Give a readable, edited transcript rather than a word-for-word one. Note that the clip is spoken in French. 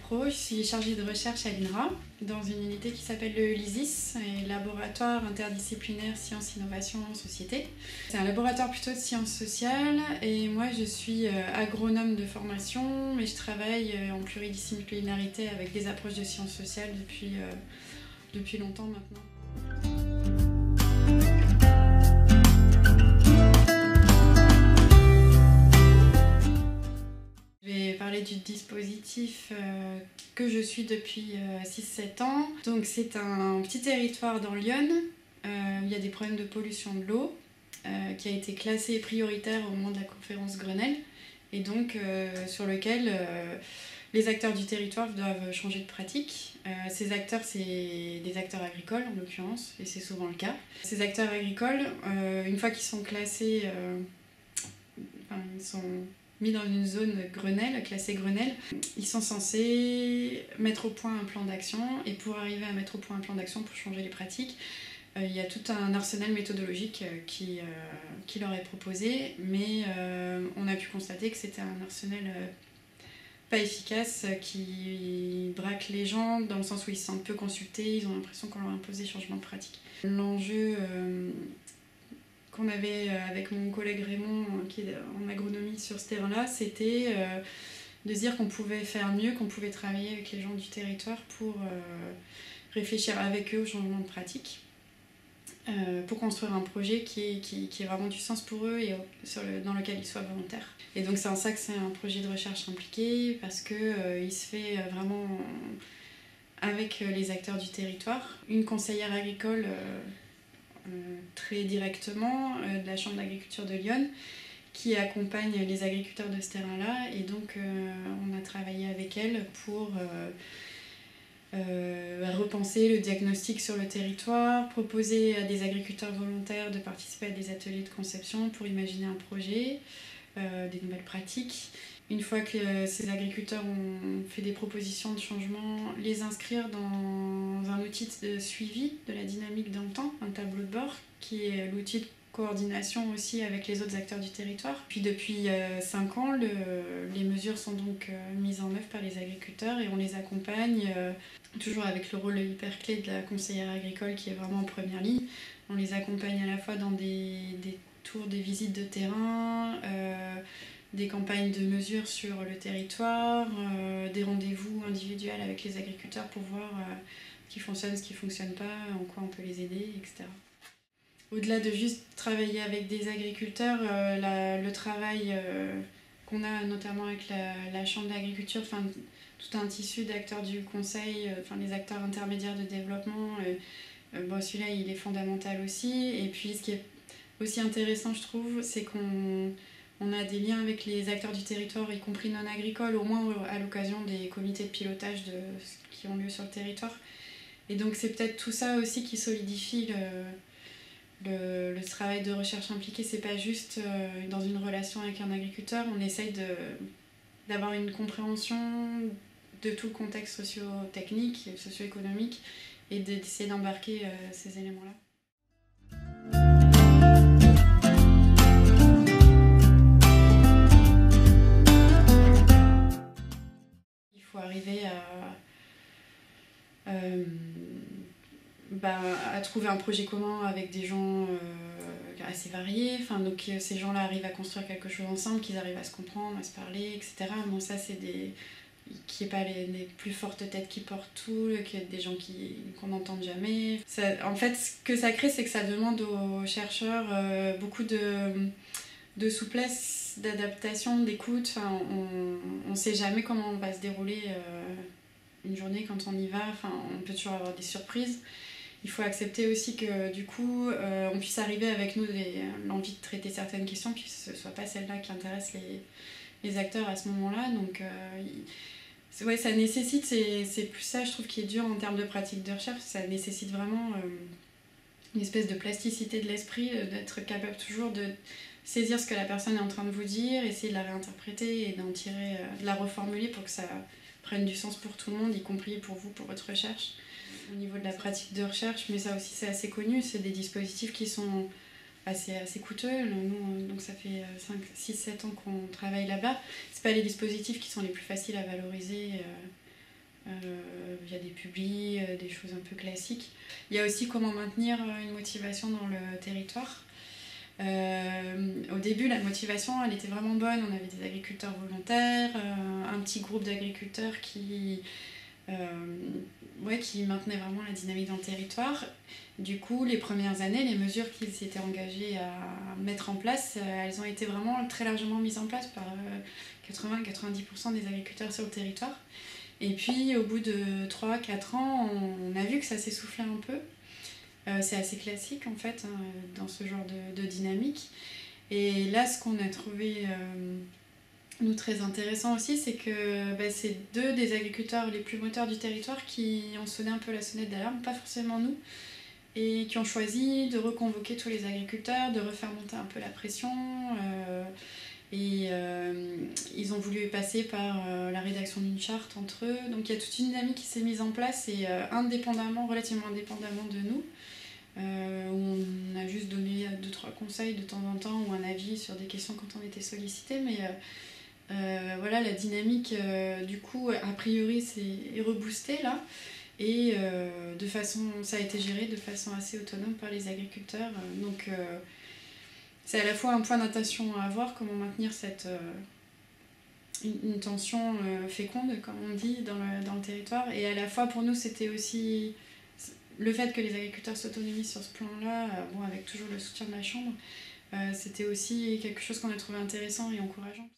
pro, je suis chargée de recherche à l'INRA, dans une unité qui s'appelle le LISIS, Laboratoire Interdisciplinaire Sciences, Innovation, Société. C'est un laboratoire plutôt de sciences sociales et moi je suis agronome de formation, mais je travaille en pluridisciplinarité avec des approches de sciences sociales depuis longtemps maintenant. Parler du dispositif que je suis depuis 6-7 ans. Donc c'est un petit territoire dans l'Yonne où il y a des problèmes de pollution de l'eau qui a été classé prioritaire au moment de la conférence Grenelle et donc sur lequel les acteurs du territoire doivent changer de pratique. Ces acteurs, c'est des acteurs agricoles en l'occurrence, et c'est souvent le cas. Ces acteurs agricoles, une fois qu'ils sont classés, ils sont mis dans une zone Grenelle, classée Grenelle, ils sont censés mettre au point un plan d'action, et pour arriver à mettre au point un plan d'action pour changer les pratiques, il y a tout un arsenal méthodologique qui leur est proposé, mais on a pu constater que c'était un arsenal pas efficace, qui braque les gens dans le sens où ils se sentent peu consultés, ils ont l'impression qu'on leur impose des changements de pratique. L'enjeu qu'on avait avec mon collègue Raymond, qui est en agronomie sur ce terrain-là, c'était de se dire qu'on pouvait faire mieux, qu'on pouvait travailler avec les gens du territoire pour réfléchir avec eux au changement de pratique, pour construire un projet qui ait vraiment du sens pour eux et dans lequel ils soient volontaires. Et donc c'est en ça que c'est un projet de recherche impliqué, parce qu'il se fait vraiment avec les acteurs du territoire. Une conseillère agricole très directement de la Chambre d'agriculture de Lyon qui accompagne les agriculteurs de ce terrain-là, et donc on a travaillé avec elle pour repenser le diagnostic sur le territoire, proposer à des agriculteurs volontaires de participer à des ateliers de conception pour imaginer un projet, des nouvelles pratiques. Une fois que ces agriculteurs ont fait des propositions de changement, les inscrire dans un outil de suivi de la dynamique dans le temps, un tableau de bord, qui est l'outil de coordination aussi avec les autres acteurs du territoire. Puis depuis 5 ans, les mesures sont donc mises en œuvre par les agriculteurs et on les accompagne, toujours avec le rôle hyper clé de la conseillère agricole qui est vraiment en première ligne. On les accompagne à la fois dans des tours, des visites de terrain, des campagnes de mesures sur le territoire, des rendez-vous individuels avec les agriculteurs pour voir ce qui fonctionne, ce qui ne fonctionne pas, en quoi on peut les aider, etc. Au-delà de juste travailler avec des agriculteurs, le travail qu'on a notamment avec la Chambre d'agriculture, tout un tissu d'acteurs du conseil, les acteurs intermédiaires de développement, celui-là il est fondamental aussi. Et puis ce qui est aussi intéressant, je trouve, c'est qu'on a des liens avec les acteurs du territoire, y compris non agricoles, au moins à l'occasion des comités de pilotage qui ont lieu sur le territoire. Et donc c'est peut-être tout ça aussi qui solidifie le travail de recherche impliqué. C'est pas juste dans une relation avec un agriculteur, on essaye d'avoir une compréhension de tout le contexte socio-technique, socio-économique, et d'essayer d'embarquer ces éléments-là. Il faut arriver à trouver un projet commun avec des gens assez variés, donc ces gens-là arrivent à construire quelque chose ensemble, qu'ils arrivent à se comprendre, à se parler, etc. Bon, ça c'est qu'il n'y ait pas les plus fortes têtes qui portent tout, qu'il y ait des gens qu'on n'entende jamais. En fait, ce que ça crée, c'est que ça demande aux chercheurs beaucoup de souplesse, d'adaptation, d'écoute. On ne sait jamais comment va se dérouler une journée quand on y va. On peut toujours avoir des surprises. Il faut accepter aussi que du coup, on puisse arriver avec nous l'envie de traiter certaines questions, puis que ce ne soit pas celle-là qui intéresse les acteurs à ce moment-là. Donc, ça nécessite, c'est plus ça, je trouve, qui est dur en termes de pratique de recherche. Ça nécessite vraiment une espèce de plasticité de l'esprit, d'être capable toujours de saisir ce que la personne est en train de vous dire, essayer de la réinterpréter et de la reformuler pour que ça prenne du sens pour tout le monde, y compris pour vous, pour votre recherche. Au niveau de la pratique de recherche, mais ça aussi c'est assez connu, c'est des dispositifs qui sont assez coûteux. Nous, donc ça fait 6-7 ans qu'on travaille là-bas. C'est pas les dispositifs qui sont les plus faciles à valoriser via des publis, des choses un peu classiques. Il y a aussi comment maintenir une motivation dans le territoire. Au début, la motivation, elle était vraiment bonne. On avait des agriculteurs volontaires, un petit groupe d'agriculteurs qui maintenaient vraiment la dynamique dans le territoire. Du coup, les premières années, les mesures qu'ils s'étaient engagés à mettre en place, elles ont été vraiment très largement mises en place par 80-90% des agriculteurs sur le territoire. Et puis, au bout de 3-4 ans, on a vu que ça s'essoufflait un peu. C'est assez classique en fait dans ce genre de dynamique. Et là, ce qu'on a trouvé nous très intéressant aussi, c'est que c'est deux des agriculteurs les plus moteurs du territoire qui ont sonné un peu la sonnette d'alarme, pas forcément nous, et qui ont choisi de reconvoquer tous les agriculteurs, de refaire monter un peu la pression. Ils ont voulu passer par la rédaction d'une charte entre eux. Donc il y a toute une dynamique qui s'est mise en place et relativement indépendamment de nous. Où on a juste donné 2-3 conseils de temps en temps ou un avis sur des questions quand on était sollicité, mais voilà, la dynamique du coup a priori est reboostée là, et ça a été géré de façon assez autonome par les agriculteurs, donc c'est à la fois un point d'attention à avoir, comment maintenir une tension féconde, comme on dit, dans le territoire, et à la fois pour nous c'était aussi le fait que les agriculteurs s'autonomisent sur ce plan-là, avec toujours le soutien de la Chambre, c'était aussi quelque chose qu'on a trouvé intéressant et encourageant.